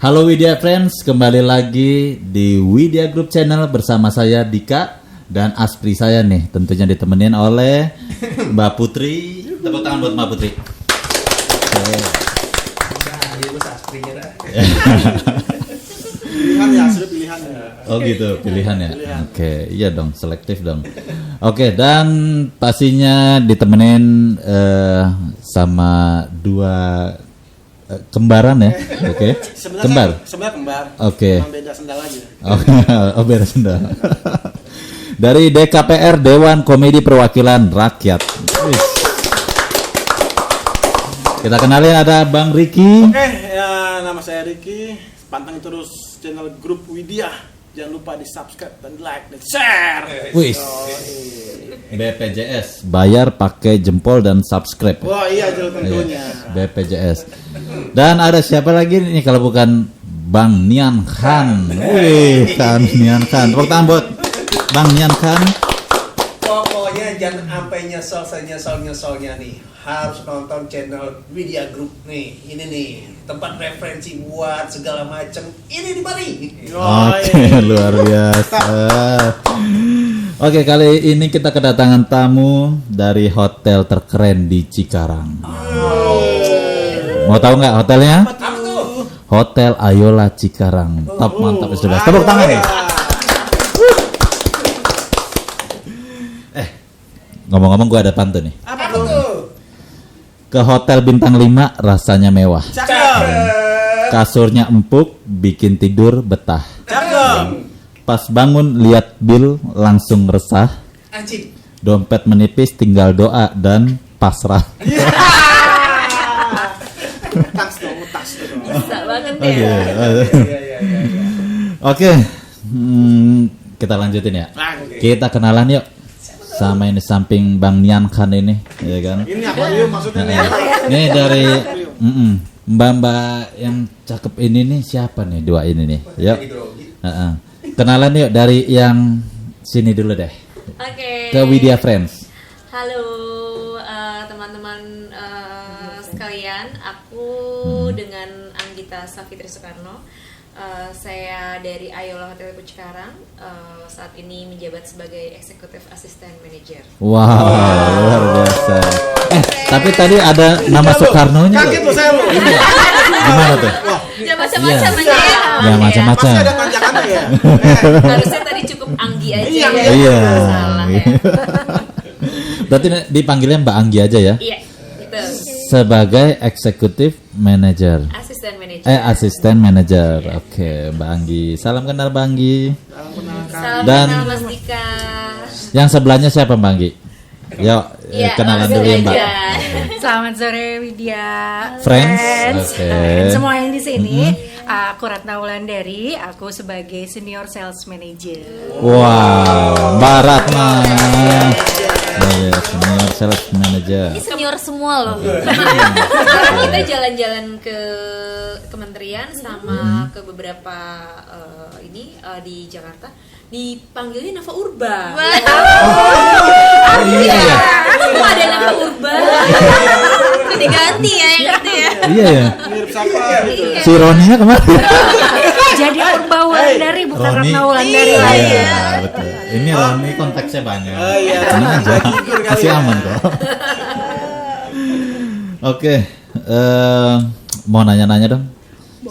Halo Widya Friends, kembali lagi di Widya Group Channel bersama saya Dika dan Aspri saya nih, tentunya ditemenin oleh Mbak Putri. Tepuk tangan buat Mbak Putri. Pilihan ya, sudah pilihan ya. Oh gitu, pilihan ya. Oke, iya dong, selektif dong. Oke, dan pastinya ditemenin sama dua kembaran ya. Oke. Sebenarnya kembar. Oke. Cuma beda sendal aja. Oh, beda sendal. Dari DKPR, Dewan Komedi Perwakilan Rakyat. Wih. Kita kenalin ada Bang Riki. Oke, ya, nama saya Riki. Pantang terus channel grup Widya. Jangan lupa di subscribe dan like dan share. Wih. BPJS, bayar pakai jempol dan subscribe. Wah iya jelas tentunya. BPJS. Dan ada siapa lagi nih kalau bukan Bang Nian Khan. Wih, kan Nian Khan. Tepuk tangan buat Bang Nian Khan. Pokoknya jangan sampai nyesel-nyesolnya nih. Harus nonton channel Widya Group nih. Ini nih tempat referensi buat segala macam. Ini di Bali. Oke, luar biasa. Oke, kali ini kita kedatangan tamu dari hotel terkeren di Cikarang. Mau tahu nggak hotelnya? Apa tuh? Hotel Ayola Cikarang. Top, mantap sudah. Tepuk tangan nih. Ngomong-ngomong gue ada pantun nih. Apa tuh? Ke hotel bintang 5 rasanya mewah. Cakep. Kasurnya empuk, bikin tidur betah. Cakep. Pas bangun lihat bil langsung resah. Anjing. Dompet menipis tinggal doa dan pasrah. Tas dong. Bisa banget Oke. ya. Iya. Oke. Kita lanjutin ya. Oke. Kita kenalan yuk. Sama ini samping Bang Nian Khan ini, ya kan? Ini akuarium maksudnya nih. Ini dari Mbak-mbak yang cakep ini nih siapa nih dua ini nih? Yuk. Kenalan yuk dari yang sini dulu deh. Oke. Ke Widya Friends. Halo teman-teman sekalian, aku dengan Anggita Safitri Soekarno. Saya dari Ayola Hotel Cikarang. Saat ini menjabat sebagai Executive Assistant Manager. Wow, luar biasa. Tapi tadi ada nama Soekarno-nya. Kaget loh saya loh. Gimana tuh? Ya macam-macam Iya. aja. Ya macam-macam. Pasti ada panjangannya ya. Harusnya tadi cukup Anggi aja. Iya. Ya. Iya. Salah ya. Berarti dipanggilnya Mbak Anggi aja ya? Iya, gitu. Sebagai Executive Manager. Asisten Manager. Asisten Manager. Oke, Mbak Anggi. Salam kenal Mbak Anggi. Salam Dan- kenal Mas Dika. Yang sebelahnya siapa Mbak Anggi? Yuk, Iya, kenalan langsung dulu ya Mbak. aja. Selamat sore Widya Friends. Oke. semua yang di sini. Aku Ratna Wulandari, aku sebagai Senior Sales Manager. Wow, Mbak Ratna. Iya, Senior Sales Manager. Ini senior semua loh. Sekarang kita jalan-jalan ke kementerian sama ke beberapa di Jakarta. Dipanggilnya Nava Urba. Iya ya. Kok ada Nava Urba? Diganti ya yang ngerti ya. Iya ya. Mirip siapa gitu. Si Roninya kemana? Jadi Urba Wulandari bukan Roni. Ratna Wulandari Iya, lagi. betul. Ini Roni konteksnya banyak. Oh, iya. Tenang aja. Gugur kali Masih ya. aman kok. Oke, mau nanya-nanya dong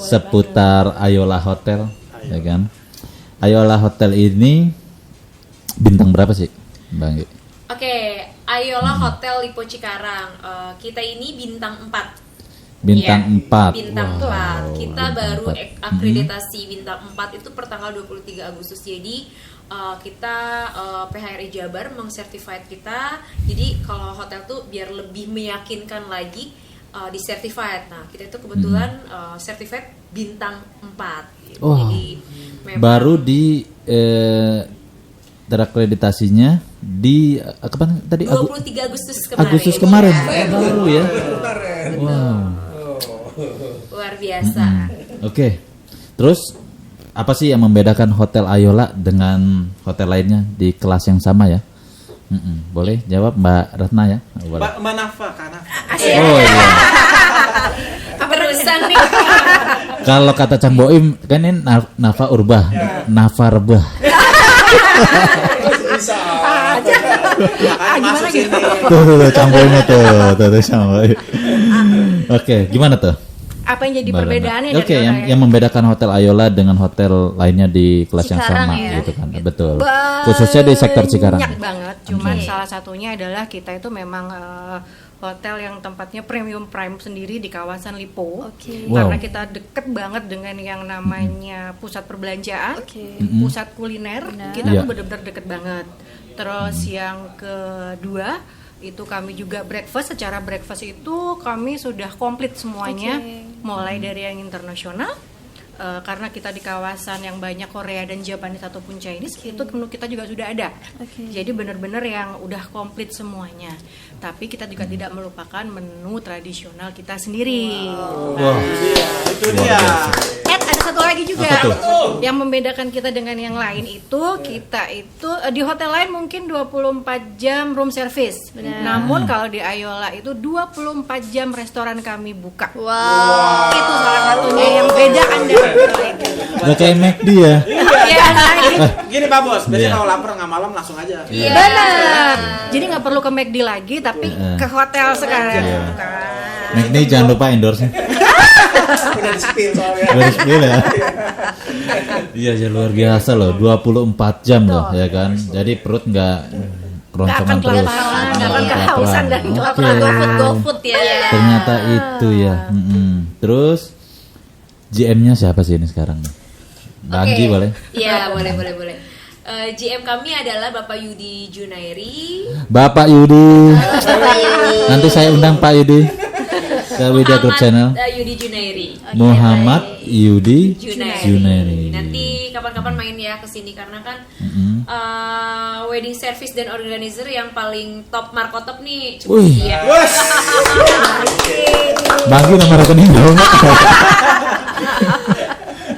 seputar Ayola Hotel, ya kan? Ayola Hotel ini bintang berapa sih, Bang? Oke, Ayola Hotel Lipo Cikarang. Kita ini bintang 4. Bintang Iya, 4. Bintang 4. Kita bintang baru 4. akreditasi bintang 4 itu pertanggal 23 Agustus. Jadi kita PHRI Jabar mengsertified kita. Jadi kalau hotel tuh biar lebih meyakinkan lagi disertified. Nah, kita itu kebetulan certified bintang 4 gitu. Wah. Jadi memang Baru di terakreditasinya di kapan tadi? 23 Agustus kemarin. Agustus kemarin. Iya. Baru ya. Wow. Luar biasa. Oke. Terus apa sih yang membedakan Hotel Ayola dengan hotel lainnya di kelas yang sama ya? Boleh jawab Mbak Ratna ya? Boleh. Mbak Nafa, Kak Nafa. Oh iya. Apa keterusan nih. Kalau kata Cang Boim kan ini nafa urbah, nafa rebah. Bisa. Makanya masuk sini. Tuh Cang Boimnya tuh Cang Boim. Oke, gimana tuh? Apa yang jadi Mbak Lana? perbedaannya Oke, dari yang membedakan Hotel Ayola dengan hotel lainnya di kelas yang Cikarang sama ya. gitu kan. Betul. Khususnya di sektor Cikarang. Banyak banget. Cuman Oke. salah satunya adalah kita itu memang hotel yang tempatnya premium prime sendiri di kawasan Lipo. Oke. Wow. Karena kita deket banget dengan yang namanya pusat perbelanjaan, Oke. pusat kuliner. Benar. Kita Iya. tuh benar-benar deket banget. Terus yang kedua itu kami juga breakfast. Secara breakfast itu kami sudah komplit semuanya, Oke. mulai dari yang internasional. Karena kita di kawasan yang banyak Korea dan Japanese ataupun Chinese, itu menu kita juga sudah ada. Oke. Jadi benar-benar yang udah komplit semuanya. Tapi kita juga tidak melupakan menu tradisional kita sendiri. Wah. Itu dia. Ada satu lagi juga Apa tuh? yang membedakan kita dengan yang lain itu kita itu di hotel lain mungkin 24 jam room service. Namun kalau di Ayola itu 24 jam restoran kami buka. Wow. Itu salah satunya yang bedakan dari hotel lain. Udah kayak McD ya. Iya, Gini Pak Bos, biasanya Iya. kalau lapar nggak malam langsung aja. benar. Jadi nggak perlu ke McD lagi, tapi ke hotel sekarang. Iya. Gitu kan. McD jangan lupa endorse-nya. Udah di-spill soalnya. Garis spill ya. Iya, ya luar biasa loh, 24 jam loh ya kan. Jadi perut nggak keroncongan Nggak akan terus. kelaparan, nggak akan Nggak kehausan dan Oke. kelaparan. GoFood ya. Ternyata itu ya. Terus GM-nya siapa sih ini sekarang? Mbak Anggi boleh? Iya, boleh. GM kami adalah Bapak Yudi Junairi. Bapak Yudi. Nanti saya undang Pak Yudi ke Widya Group Channel. Yudi Junairi. Muhammad Yudi Junairi. Junairi. Nanti kapan-kapan main ya ke sini karena kan wedding service dan organizer yang paling top markotop nih cuma Wih. dia. Wes. Bagi nomor rekening dong.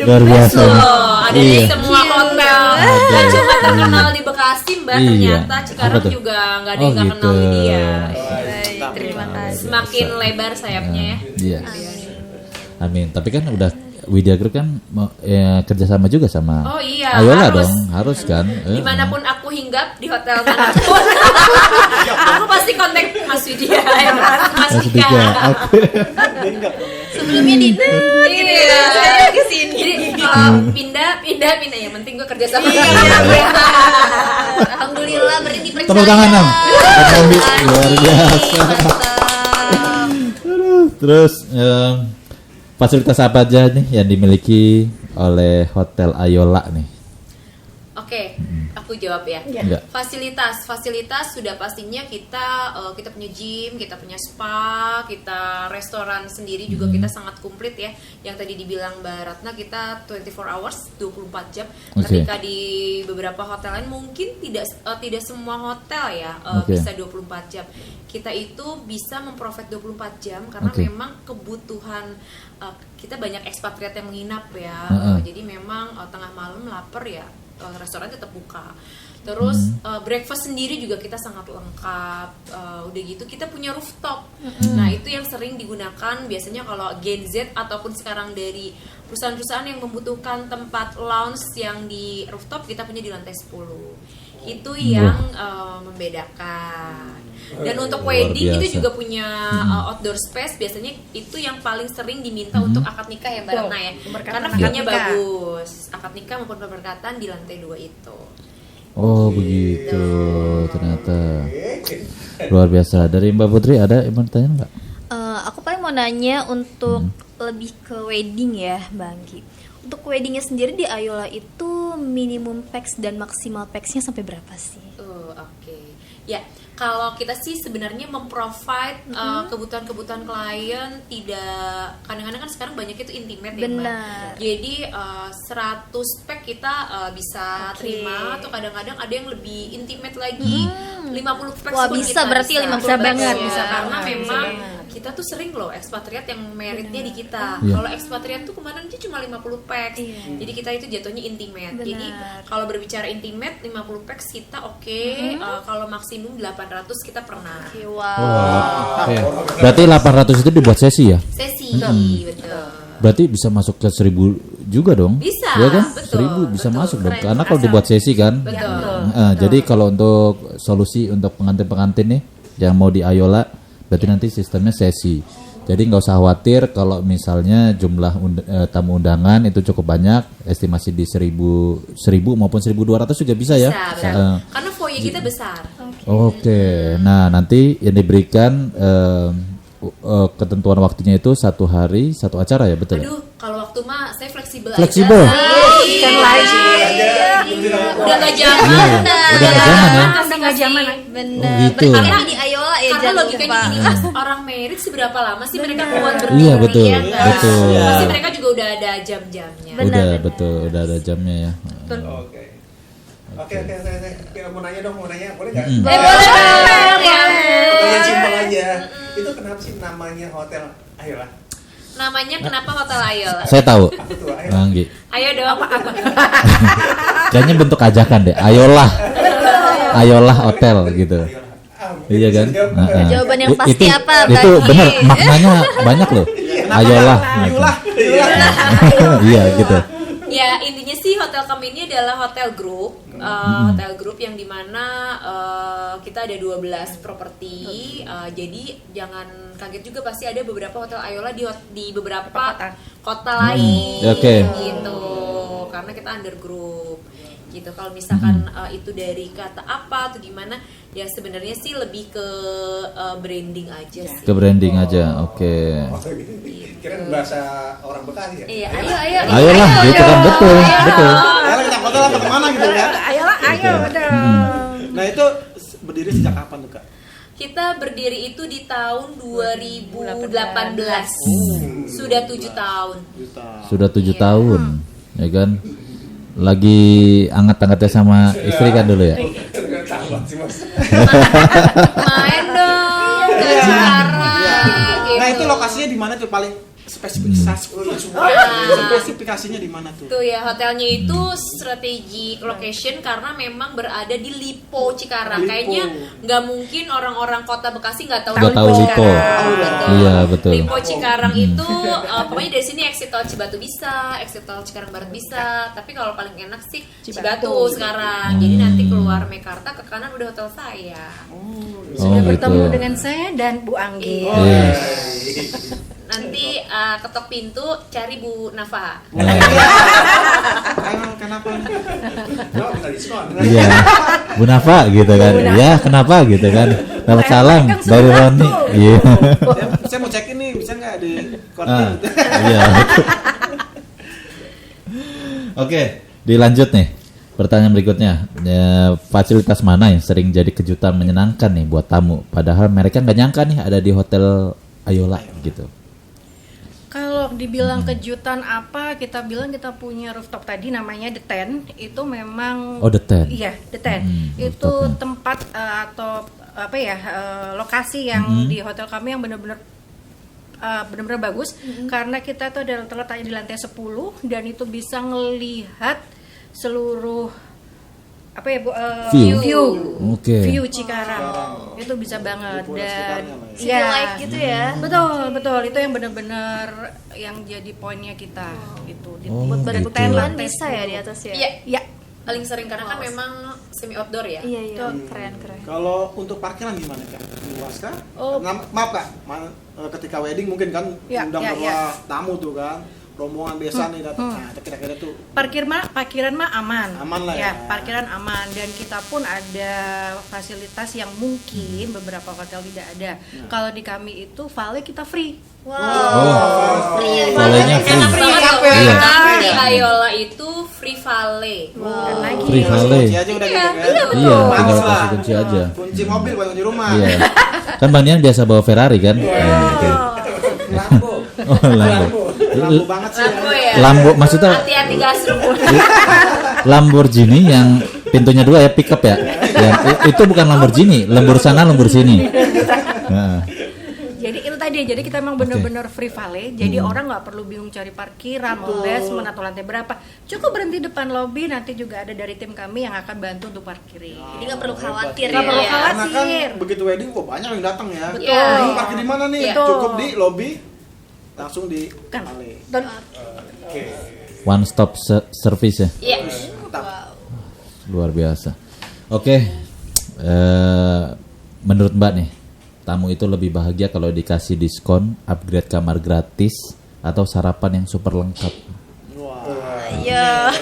Luar biasa. Loh, ada di Iya. semua hotel. Ada. Kan cuma terkenal di Bekasi Mbak, Iya. ternyata Apa Cikarang tuh? juga nggak ada Oh, yang nggak kenal gitu. dia. Baik, terima kasih. Semakin lebar sayapnya ya. Iya. Amin. Tapi kan udah Widya Group kan kerjasama juga sama Oh iya, Ayola harus. dong, harus kan. Dimanapun aku hinggap di hotel manapun, aku pasti kontak Mas Widya ya kan? Mas Mas Widya. Widya. Oke. Sebelumnya di gitu ya. Sekarang ke sini. Jadi kalau pindah yang penting gue kerja sama dia. Alhamdulillah berarti dipercaya. Tepuk tangan dong. Ambi, luar biasa. Mantap. Aduh, terus fasilitas apa aja nih yang dimiliki oleh Hotel Ayola nih? Oke, aku jawab ya. Enggak. Fasilitas sudah pastinya kita punya gym, kita punya spa, kita restoran sendiri juga kita sangat komplit ya. Yang tadi dibilang Mbak Ratna kita 24 hours 24 jam. Oke. Ketika di beberapa hotel lain mungkin tidak semua hotel ya Oke. bisa 24 jam. Kita itu bisa memprovide 24 jam karena Oke. memang kebutuhan kita banyak ekspatriat yang menginap ya. Heeh. Jadi memang tengah malam lapar ya restoran tetap buka. Terus breakfast sendiri juga kita sangat lengkap. Udah gitu kita punya rooftop. Nah itu yang sering digunakan biasanya kalau Gen Z ataupun sekarang dari perusahaan-perusahaan yang membutuhkan tempat lounge yang di rooftop kita punya di lantai 10. Itu yang membedakan. Dan untuk Luar wedding itu biasa. juga punya outdoor space. Biasanya itu yang paling sering diminta untuk akad nikah ya Mbak Ratna ya. Pemberkatan Karena akad view-nya nikah. bagus. Akad nikah maupun pemberkatan di lantai 2 itu. Oh begitu ternyata. Luar biasa. Dari Mbak Putri ada yang mau tanya nggak? Aku paling mau nanya untuk lebih ke wedding ya, Mbak Anggi. Untuk weddingnya sendiri di Ayola itu minimum packs dan maksimal packsnya sampai berapa sih? Oke. Ya, kalau kita sih sebenarnya memprovide kebutuhan-kebutuhan klien tidak kadang-kadang kan sekarang banyak itu intimate ya Mbak. Benar. Jadi 100 pack kita bisa Oke. terima atau kadang-kadang ada yang lebih intimate lagi. 50 pack Wah, pun bisa kita berarti 50 bisa pack banget ya. bisa karena Bisa memang banget. kita tuh sering loh ekspatriat yang meritnya di kita. Iya. Kalau ekspatriat tuh kemarin aja cuma 50 packs. Iya. Jadi kita itu jatuhnya intimate. Benar. Jadi kalau berbicara intimate 50 packs kita oke. Kalau maksimum 800 kita pernah. Oke, Oh, wow. oke. Berarti 800 itu dibuat sesi ya? Sesi, betul. Berarti bisa masuk ke 1000 juga dong? Bisa, ya kan? betul, 1000 bisa betul. masuk dong. Keren. Karena kalau dibuat sesi kan. Betul. Jadi kalau untuk solusi untuk pengantin-pengantin nih yang mau di Ayola, berarti nanti sistemnya sesi. Jadi nggak usah khawatir kalau misalnya jumlah tamu undangan itu cukup banyak, estimasi di 1000 maupun 1200 juga bisa ya. Bisa, benar. Karena foyer kita besar. Oke. Nah, nanti yang diberikan ketentuan waktunya itu 1 hari 1 acara ya, betul ya? Aduh, kalau waktu mah saya fleksibel Fleksibel? aja. Kan lagi. Udah nggak zaman. Iya, udah nggak zaman ya? Udah nggak zaman. Bener. Oh, gitu. Berarti di Ayola ya Karena jangan logikanya lupa. gini mas, orang merit seberapa lama sih mereka kuat berdiri? Iya, betul, ya kan? betul. Pasti mereka juga udah ada jam-jamnya. Udah, betul, udah ada jamnya ya. Oke, saya mau nanya dong, boleh nggak? Boleh dong. Ya. Pertanyaan simpel aja. Itu kenapa sih namanya Hotel Ayola? Namanya kenapa Hotel Ayola? Saya tahu. Apa tuh Ayola? Anggi. Ayo dong. Apa? Kayaknya bentuk ajakan deh. Ayolah. Ayolah Hotel gitu. Iya kan? Nah, Jawaban yang pasti apa, Itu Bagi? bener, maknanya banyak loh. Ayolah. Gitu. Iya gitu. Ya intinya sih hotel kami ini adalah hotel group, hotel group yang dimana kita ada 12 properti. Jadi jangan kaget juga, pasti ada beberapa hotel Ayola di beberapa kota lain, Oke. gitu. Karena kita under group. Gitu. Kalau misalkan itu dari kata apa atau gimana, ya sebenarnya sih lebih ke branding aja sih. Ke branding aja. Oke. Kira bahasa orang Bekasi ya? Iya, ayo. Ayolah gitu kan, betul, betul. Ayolah kita foto lah kemana gitu ya. Ayolah, ayo udah. Nah itu berdiri sejak kapan tuh kak? Kita berdiri itu di tahun 2018. Sudah 7 tahun. Sudah 7 tahun, ya kan? Lagi anget-angetnya sama istri kan dulu ya? Tambah sih mas. Main dong ke Cikarang gitu. Nah itu lokasinya di mana tuh paling spesifikasinya di mana tuh? Tuh ya, hotelnya itu strategic location karena memang berada di Lipo Cikarang. Lipo. Kayaknya nggak mungkin orang-orang kota Bekasi nggak tahu Nggak tahu Lipo. Betul. Iya, betul. Lipo Cikarang itu pokoknya dari sini exit tol Cibatu bisa, exit tol Cikarang Barat bisa. Tapi kalau paling enak sih Cibatu sekarang. Jadi nanti keluar Mekarta ke kanan udah hotel saya. Sudah gitu. bertemu dengan saya dan Bu Anggi. Yes. Nanti ketok pintu cari Bu Nafa. Kenapa? No, bisa diskon. Iya, Bu Nafa gitu kan? Iya, kenapa gitu kan? Dapat salam dari Roni. Iya. Saya mau cek ini bisa nggak di Ah, korting? iya. Oke, dilanjut nih. Pertanyaan berikutnya, ya, fasilitas mana yang sering jadi kejutan menyenangkan nih buat tamu? Padahal mereka nggak nyangka nih ada di Hotel Ayola gitu. Kalau dibilang kejutan apa, kita bilang kita punya rooftop tadi namanya The Ten. Itu memang Oh, The Ten. Iya, The Ten. Itu rooftopnya. tempat atau apa ya, lokasi yang di hotel kami yang benar-benar bagus karena kita tuh ada terletaknya di lantai 10 dan itu bisa ngelihat seluruh apa ya Bu, View. Oke. view Cikarang. Itu bisa banget dan City light gitu ya. Betul itu yang benar-benar yang jadi poinnya kita gitu. Oh, Buat gitu. berketemuan bisa ya di atas ya. Iya, Ya, paling sering karena kan memang semi outdoor ya. Iya, keren. Kalau untuk parkiran gimana kak? Luas kak? Oh. Maaf kak, ketika wedding mungkin kan Ya, undang ya, beberapa ya. tamu tuh kan, rombongan biasa nih datang. Nah, kira-kira tuh parkiran mah aman. Aman lah ya. Parkiran aman dan kita pun ada fasilitas yang mungkin beberapa hotel tidak ada. Kalau di kami itu valet kita free. Oh, Iya, valetnya free. Enak banget loh. Iya. Karena di Ayola itu free valet. Dan lagi Free valet. kunci aja udah gitu kan. Iya, Manis tinggal lah. kasih kunci aja. Kunci mobil bukan kunci rumah. Iya. Kan Bang Nian biasa bawa Ferrari kan? Gitu. Lambo. Oh, Lambo. Lampu banget sih. Lambo ya. Lambo maksudnya Hati-hati gasruk. Lamborghini yang pintunya 2 ya, pickup ya. Itu bukan Lamborghini, lembur sana lembur sini. Nah, jadi itu tadi dia. Jadi kita emang bener-bener free valet. Jadi orang nggak perlu bingung cari parkiran, mau basement atau lantai berapa. Cukup berhenti depan lobby, nanti juga ada dari tim kami yang akan bantu untuk parkirin. Jadi nggak perlu khawatir Nggak ya. perlu Karena kan khawatir. begitu wedding kok banyak yang datang ya. Betul. Bingung parkir di mana nih? Betul. Cukup di lobby, langsung di Kan. valet. Dan One stop service ya. Iya. Mantap. Luar biasa. Oke, menurut Mbak nih, tamu itu lebih bahagia kalau dikasih diskon, upgrade kamar gratis, atau sarapan yang super lengkap. Iya.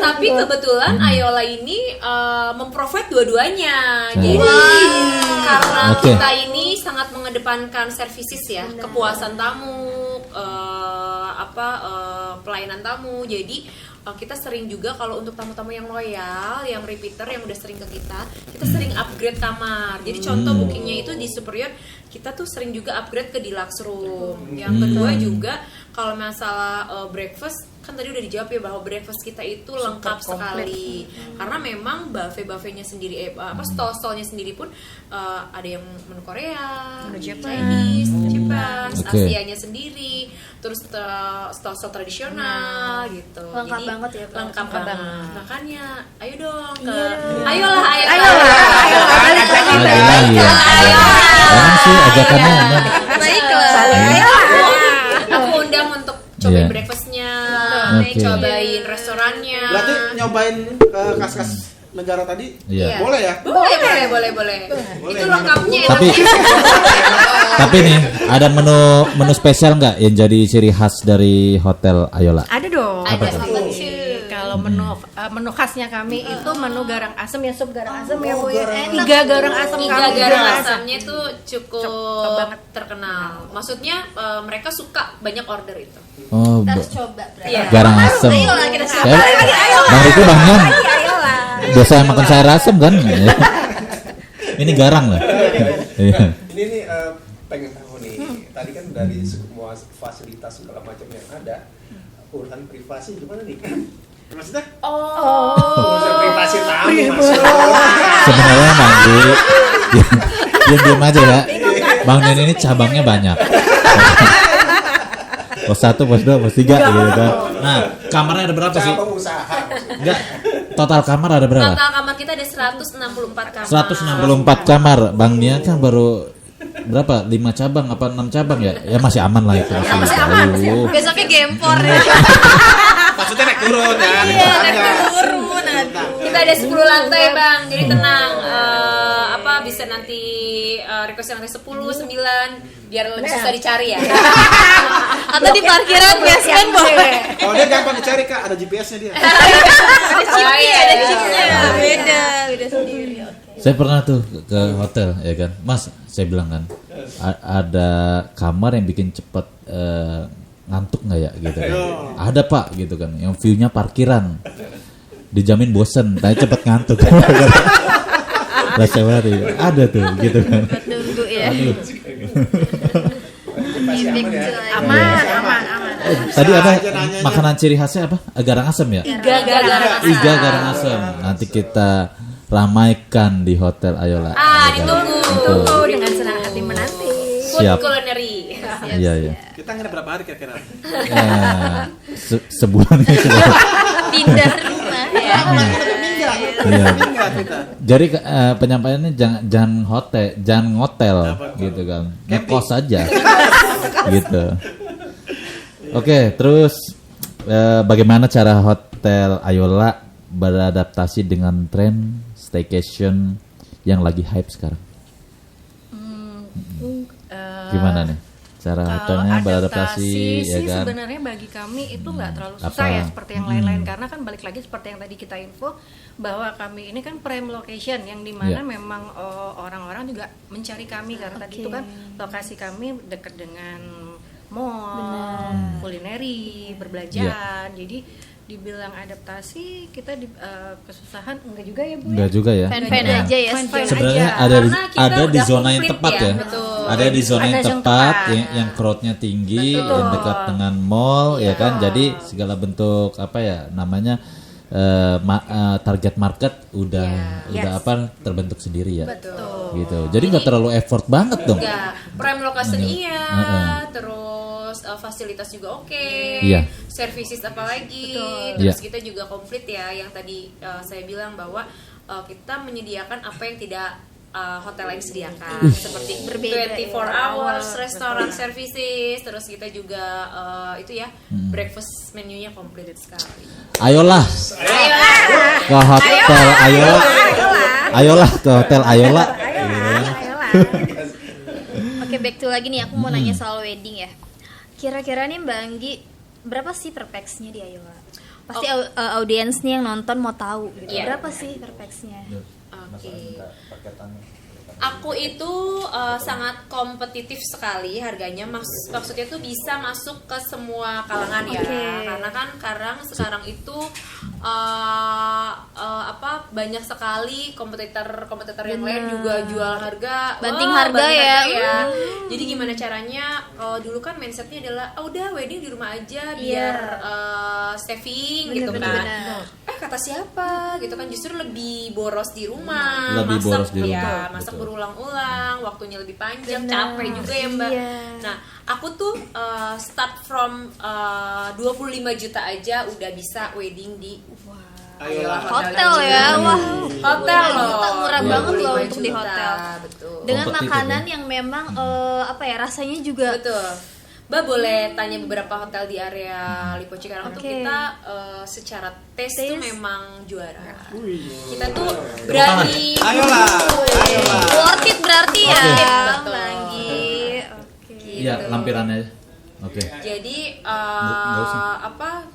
Tapi kebetulan Ayola ini memprovide dua-duanya. Jadi karena Oke. kita ini sangat mengedepankan services ya, kepuasan tamu, pelayanan tamu. Jadi kita sering juga kalau untuk tamu-tamu yang loyal, yang repeater, yang udah sering ke kita sering upgrade kamar. Jadi contoh bookingnya itu di Superior, kita tuh sering juga upgrade ke deluxe room. Yang kedua juga kalau masalah breakfast, kan tadi udah dijawab ya bahwa breakfast kita itu lengkap sekali. Karena memang buffet-buffetnya sendiri, stall-stallnya sendiri pun ada yang menu Korea, Menu Jepang. Chinese, Jepang, Oke. Asianya sendiri, terus stall-stall tradisional gitu. Lengkap Jadi, banget ya, Pak. lengkap Lengkap banget. banget. Makanya ayo dong ke Iya. ayolah. balik lagi. Lagi ya. Orang sih ajakannya emang. Baiklah. Aku undang untuk cobain Iya. breakfastnya, Oke. cobain restorannya. Berarti nyobain kas-kas negara tadi Iya. boleh ya? Boleh. Itu lengkapnya. Tapi nih, ada menu spesial nggak yang jadi ciri khas dari Hotel Ayola? Ada dong. Ada Kalau menu khasnya kami itu menu garang asem ya, sup garang asem ya Bu ya. Enak. 3 garang asem Iga kami. garam Garang asamnya itu cukup Cakep banget. terkenal. Maksudnya mereka suka banyak order itu. Oh, Kita harus coba berarti. Iya. garang asem. Ayolah kita coba. Bang Riku Bang Yan, biasa yang makan sayur asem kan? Ini garang lah. Iya. Ini nih pengen tahu nih. Tadi kan dari semua fasilitas segala macam yang ada, urusan privasi gimana nih? Maksudnya? Urusan privasi tamu maksud. Sebenarnya Bang Di, diam aja ya. Bang Yan ini cabangnya banyak. Pos 1, pos 2, pos 3 gitu kan. Nah, kamarnya ada berapa sih? Cabang usaha. Enggak, total kamar ada berapa? Total kamar kita ada 164 kamar. 164 kamar. Bang Nia kan baru berapa? 5 cabang apa 6 cabang ya? Ya masih aman lah itu. Masih aman. Besoknya gempor ya. Maksudnya naik turun ya? Iya, naik turun. Aduh. Kita ada 10 lantai bang, jadi tenang. Bisa nanti request lantai 10, 9 biar lebih susah dicari ya. Atau di parkiran basement boleh. Kalau dia gampang dicari kak, ada GPS-nya dia. Ada chipnya, iya. ada chipnya. Beda sendiri. Saya pernah tuh ke hotel ya kan. Mas, saya bilang kan, ada kamar yang bikin cepet ngantuk nggak ya gitu kan. Ada Pak gitu kan, yang view-nya parkiran. Dijamin bosen, tapi cepet ngantuk. Rasa ada tuh gitu kan. Tunggu ya. Aduh. Privasi aman ya. Aman. Tadi apa aja nanyanya. makanan ciri khasnya apa? Garang asem ya? Iga Iga garang asem. Nanti kita ramaikan di Hotel Ayola. ditunggu. Tunggu dengan senang hati menanti. Food Siap. culinary. Iya iya. Kita nginep berapa hari kira-kira? Sebulan gitu. Pindah rumah ya. Iya. Minggat kita. Jadi penyampaiannya jangan hotel gitu kan. Ngekos aja. Gitu. Oke, terus bagaimana cara Hotel Ayola beradaptasi dengan tren staycation yang lagi hype sekarang? Gimana nih? Cara hotelnya beradaptasi ya sih kan? sebenarnya bagi kami itu nggak terlalu Apa? susah ya seperti yang lain-lain, karena kan balik lagi seperti yang tadi kita info bahwa kami ini kan prime location yang dimana Iya. memang orang-orang juga mencari kami karena tadi itu kan lokasi kami dekat dengan mall, kulineri, berbelanjaan. Jadi dibilang adaptasi kita kesusahan enggak juga ya Bu? ya? Enggak juga ya. Fan-fan Nah, aja ya. Fan-fan sebenarnya aja. ada Karena kita ada di udah zona yang komplit tepat ya, ya. betul. Ada di zona yang Ada yang tepat tepat. yang crowdnya tinggi, Betul. yang dekat dengan mall ya kan. Jadi segala bentuk apa ya namanya target market udah Yes. apa terbentuk sendiri ya. Betul. Gitu. Jadi nggak terlalu effort banget dong. Enggak, prime location iya, Heeh. terus fasilitas juga oke, Iya. services apalagi, Betul. terus Iya. kita juga komplit ya yang tadi saya bilang bahwa kita menyediakan apa yang tidak hotel lain sediakan, seperti Berbeda, 24 ya. hours restoran services, terus kita juga itu ya breakfast menunya komplit sekali. Ayolah ke hotel Ayola. Ayolah ke hotel Ayola. Oke, back to lagi nih, aku mau nanya soal wedding ya. Kira-kira nih Mbak Anggi, berapa sih per pax-nya di Ayola? Pasti audiens nih yang nonton mau tahu gitu. Iya. Berapa sih per pax-nya? Oke. Aku itu sangat kompetitif sekali harganya. Maksudnya tuh bisa masuk ke semua kalangan ya. Oke. Karena kan sekarang itu banyak sekali kompetitor yang lain juga jual harga Banting harga ya. Jadi gimana caranya? Dulu kan mindsetnya adalah udah wedding di rumah aja Iya. biar saving gitu kan. Bener-bener. Kata siapa gitu kan, justru lebih boros di rumah, Lebih boros di ya, rumah, masak betul. berulang-ulang, waktunya lebih panjang, Benar. capek juga ya Mbak. Iya. Nah, aku tuh start from 25 juta aja udah bisa wedding di Ayolah. Hotel ya, wah. Hotel loh. Juta murah Iya. banget loh 25 untuk di juta, hotel. betul. Dengan Kompetitif makanan ya. yang memang rasanya juga Betul. Mbak boleh tanya beberapa hotel di area Lipo Cikarang tuh Oke. kita secara taste tuh Taste. memang juara. Kita tuh berani. Ayolah. Ayolah. worth it berarti ya, Oke. Betul. Mbak Anggi. Oke. Iya, lampirannya aja. Oke. Jadi Nggak usah.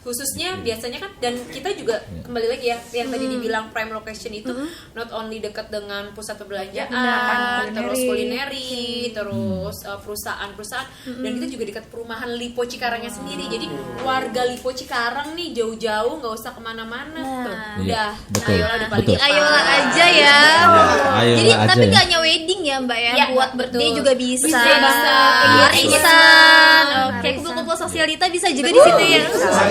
khususnya biasanya kan, dan kita juga kembali lagi ya yang tadi dibilang prime location itu not only dekat dengan pusat perbelanjaan, Benar, terus kulineri. kulineri, terus perusahaan-perusahaan, dan kita juga dekat perumahan Lipo Cikarangnya sendiri. Jadi warga Lipo Cikarang nih jauh-jauh nggak usah kemana-mana, tuh. Iya, Udah, betul, Ayola udah paling betul. depan. Ayolah aja ya. Ayolah Jadi aja tapi ya. nggak hanya wedding ya Mbak ya, Ya, buat birthday betul. juga bisa. Bisa. Arisan. Oke, Arisan. kumpul-kumpul sosialita bisa juga di situ ya.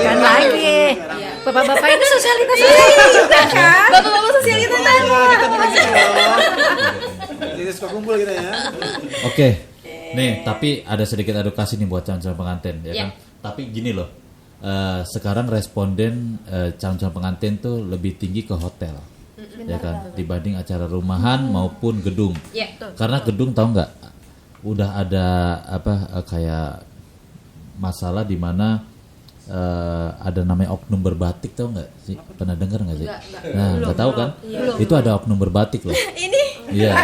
Kan lagi. Bapak-bapak ini sosialitas juga kan? Bapak-bapak sosialita kan. Jadi suka kumpul kita ya. Oke. Nih, tapi ada sedikit edukasi nih buat calon-calon pengantin ya Iya. kan. Tapi gini loh. Sekarang responden calon-calon pengantin tuh lebih tinggi ke hotel. Ya kan, dibanding acara rumahan maupun gedung. Ya. Karena gedung tahu nggak, udah ada kayak masalah di mana ada namanya oknum berbatik, tahu nggak sih? Pernah dengar nggak sih? Nggak. Nah, nggak tahu kan? Itu ada oknum berbatik loh. Ini Iya.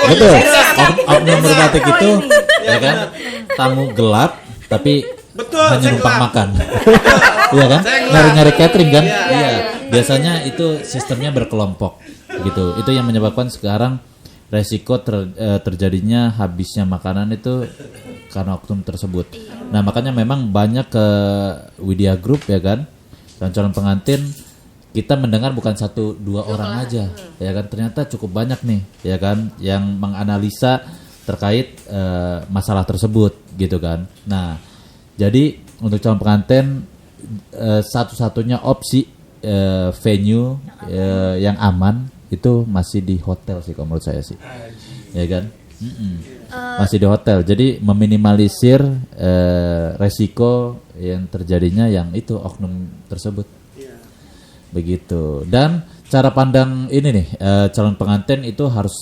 Betul. Oknum berbatik itu ya kan, tamu gelap tapi Betul, hanya saya numpang gelap. makan. Iya kan? Nyari-nyari catering kan? Iya. Biasanya itu sistemnya berkelompok gitu. Itu yang menyebabkan sekarang resiko terjadinya habisnya makanan itu karena oknum tersebut. Nah, makanya memang banyak ke Widya Group ya kan, calon pengantin kita mendengar bukan 1-2 orang aja, ya kan, ternyata cukup banyak nih, ya kan, yang menganalisa terkait masalah tersebut, gitu kan. Nah, jadi untuk calon pengantin satu-satunya opsi venue yang aman itu masih di hotel sih, kalau menurut saya sih, ya kan. Masih di hotel, jadi meminimalisir resiko yang terjadinya yang itu oknum tersebut. Begitu. Dan cara pandang ini nih calon pengantin itu harus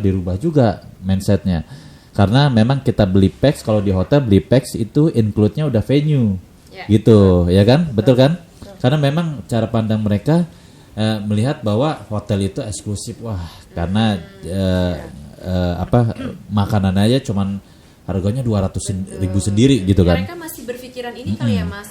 dirubah juga mindsetnya, karena memang kita beli packs, kalau di hotel beli packs itu include-nya udah venue, gitu ya kan, betul kan? Karena memang cara pandang mereka melihat bahwa hotel itu eksklusif, wah karena makanan aja cuman harganya 200.000 sendiri gitu kan. Mereka masih berpikiran ini kali ya Mas,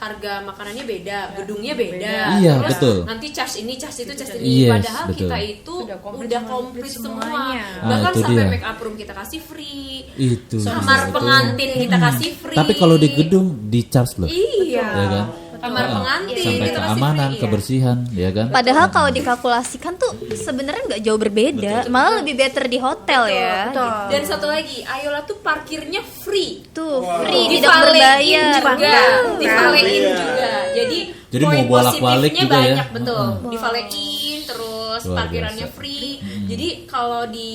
harga makanannya beda, gedungnya beda, Iya, terus betul. nanti charge ini, charge itu, charge ini. Yes, Padahal betul. kita itu udah komplit semua. semuanya. Bahkan itu sampai dia. make up room kita kasih free, Itu kamar betul. pengantin kita kasih free. Tapi kalau di gedung di charge loh. Iya. Ya kan? kamar pengantin sampai itu pasti keamanan, free, ya. kebersihan, ya kan? Padahal kalau dikalkulasikan tuh sebenarnya nggak jauh berbeda, malah lebih better di hotel ya. Betul. Dan satu lagi, Ayola tuh parkirnya free. Tuh free, Di tidak Valein berbayar. juga, di Valein Iya. juga. Jadi mau poin bolak-balik positifnya juga ya. banyak betul. Di Valein terus Luar parkirannya biasa. free. Jadi kalau di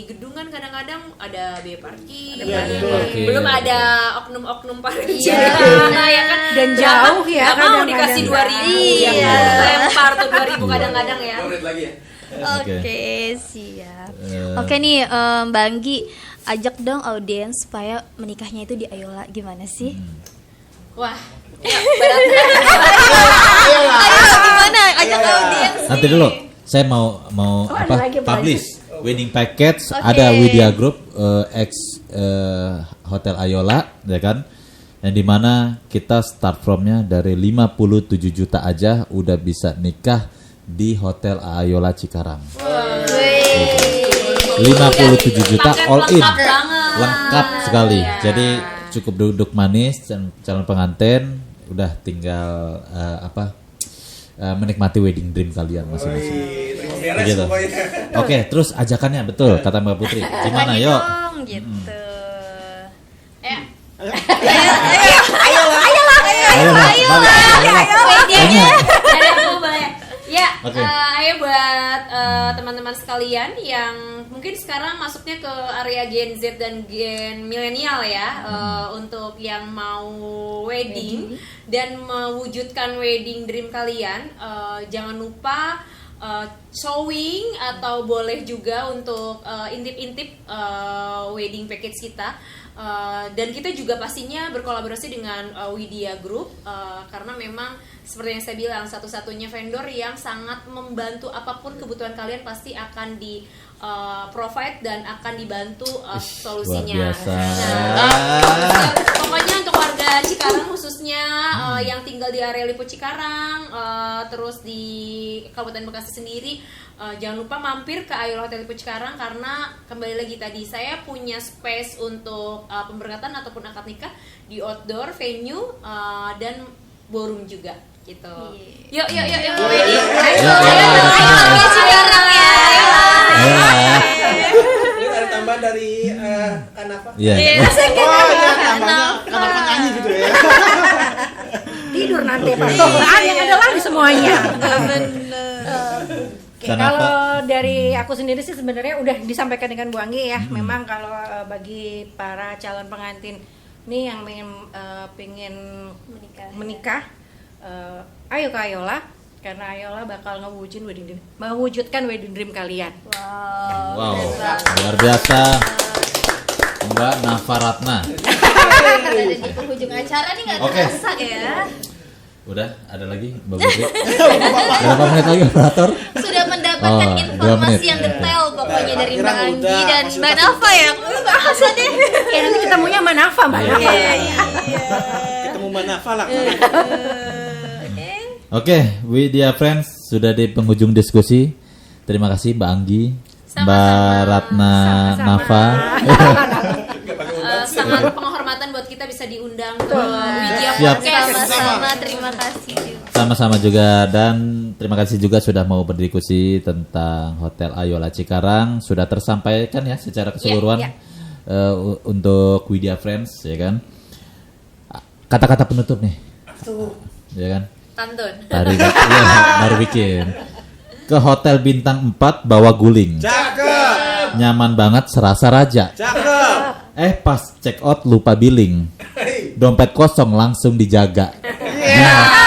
gedung kan kadang-kadang ada biaya parkir, Iya, betul. Oke. belum ada oknum-oknum parkir Iya. ya kan. Dan jauh ya Nggak mau kadang-kadang. dikasih 2.000 ya Iya. kan? Lempar tuh 2.000 kadang-kadang ya. lagi ya. Oke, siap. Oke nih, Mbak Anggi, ajak dong audiens supaya menikahnya itu di Ayola gimana sih? Wah, ya, berat. Ayo gimana? Ajak audiens. Nanti dulu, saya mau ada lagi, apa publish wedding package. Oke. Ada Widya Group ex Hotel Ayola, ya kan? Yang dimana kita start from-nya dari 57 juta aja udah bisa nikah di Hotel Ayola Cikarang. 57 juta Paket all in, lengkap banget. lengkap sekali. Iya. Jadi cukup duduk manis calon pengantin, udah tinggal menikmati wedding dream kalian masing-masing. Terima beres Begitu. pokoknya. Oke, terus ajakannya betul kata Mbak Putri. Gimana Makanya yuk? dong, gitu. Ayo lah, balik. Weddingnya dari aku boleh. Ya, Oke. ayo buat teman-teman sekalian yang mungkin sekarang masuknya ke area Gen Z dan Gen milenial ya, untuk yang mau wedding dan mewujudkan wedding dream kalian, jangan lupa showing atau boleh juga untuk intip-intip wedding package kita. Dan kita juga pastinya berkolaborasi dengan Widya Group, karena memang seperti yang saya bilang, satu-satunya vendor yang sangat membantu apapun kebutuhan kalian pasti akan di provide dan akan dibantu solusinya. luar biasa. Nah, pokoknya untuk warga Cikarang khususnya yang tinggal di area Lipo Cikarang, terus di Kabupaten Bekasi sendiri, jangan lupa mampir ke Ayola Hotel Lipo Cikarang, karena kembali lagi tadi saya punya space untuk pemberangkatan ataupun akad nikah di outdoor venue dan ballroom juga gitu. Yuk. Wedding. Ayo. Cikarang ya. Ayo lah. Ini ada tambahan dari Kanafa. Iya. Oh ya, tambahnya kamar penyanyi gitu ya. Tidur nanti Pak. Yang ada lagi semuanya. Oke, Kenapa? kalau dari aku sendiri sih sebenarnya udah disampaikan dengan Bu Anggi ya. Memang kalau bagi para calon pengantin nih yang pengen menikah, ayo ke Ayola, karena Ayola bakal mewujudkan wedding dream kalian. Wow, luar biasa. Mbak Nafa Ratna. Karena ada di penghujung acara nih nggak Oke. terasa ya. Udah, ada lagi Mbak Putri? Berapa menit lagi operator? Sudah mendapatkan Oh, 2 informasi menit. yang detail pokoknya dari Mbak Parkiran Anggi udah, dan fasilitas Mbak Nafa ya. Bahasa deh. Ya nanti ketemunya sama Nafa, Mbak Nafa. Ketemu Mbak Nafa lah. Oke, Widya Friends sudah di penghujung diskusi. Terima kasih Mbak Anggi, Mbak Ratna Nafa. Sangat penghormatan buat kita bisa diundang ke Widya Siap. Podcast. Sama-sama, terima kasih juga. Sama-sama juga, dan terima kasih juga sudah mau berdiskusi tentang Hotel Ayola Cikarang. Sudah tersampaikan ya secara keseluruhan untuk Widya Friends, ya kan. Kata-kata penutup nih, ya kan. Pantun. Baru bikin. Ke Hotel Bintang 4 bawa guling. Cakep. Nyaman banget, serasa raja. Cakep. Pas check out lupa billing. Dompet kosong langsung dijaga. Iya.